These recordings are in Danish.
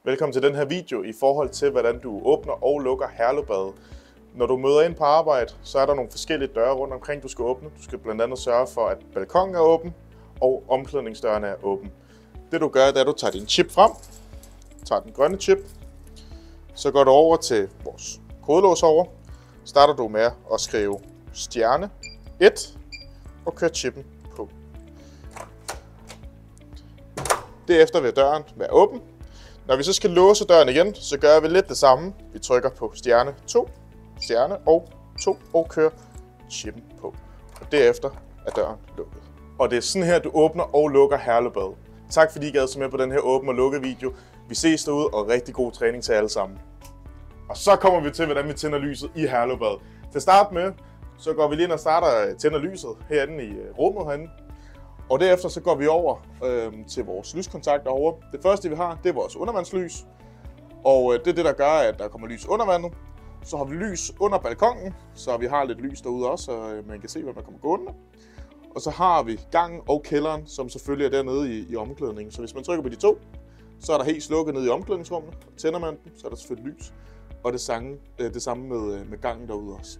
Velkommen til den her video i forhold til, hvordan du åbner og lukker Herlufbadet. Når du møder ind på arbejde, så er der nogle forskellige døre rundt omkring, du skal åbne. Du skal blandt andet sørge for, at balkonen er åben, og omklædningsdøren er åben. Det du gør, det er, at du tager din chip frem, tager den grønne chip, så går du over til vores kodelås over, starter du med at skrive stjerne 1 og kører chippen på. Derefter vil døren være åben. Når vi så skal låse døren igen, så gør vi lidt det samme. Vi trykker på stjerne 2, stjerne og 2 og kører chippen på. Og derefter er døren lukket. Og det er sådan her, du åbner og lukker Herlufbadet. Tak fordi I gad så med på den her åbne og lukke video. Vi ses derude, og rigtig god træning til alle sammen. Og så kommer vi til, hvordan vi tænder lyset i Herlufbadet. Til at starte med, så går vi lige ind og starter tænder lyset herinde i rummet herinde. Og derefter så går vi over til vores lyskontakter over. Det første vi har, det er vores undervandslys. Og det er det, der gør, at der kommer lys under vandet. Så har vi lys under balkonen, så vi har lidt lys derude også, så man kan se, hvad man kommer gående. Og så har vi gangen og kælderen, som selvfølgelig er dernede i omklædningen. Så hvis man trykker på de to, så er der helt slukket nede i omklædningsrummet. Tænder man den, så er der selvfølgelig lys. Og det samme med gangen derude også.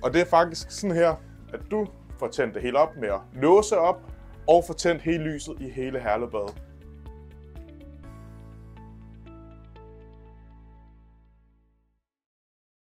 Og det er faktisk sådan her, at du får tændt det hele op med at låse op og få tændt hele lyset i hele Herlufbadet.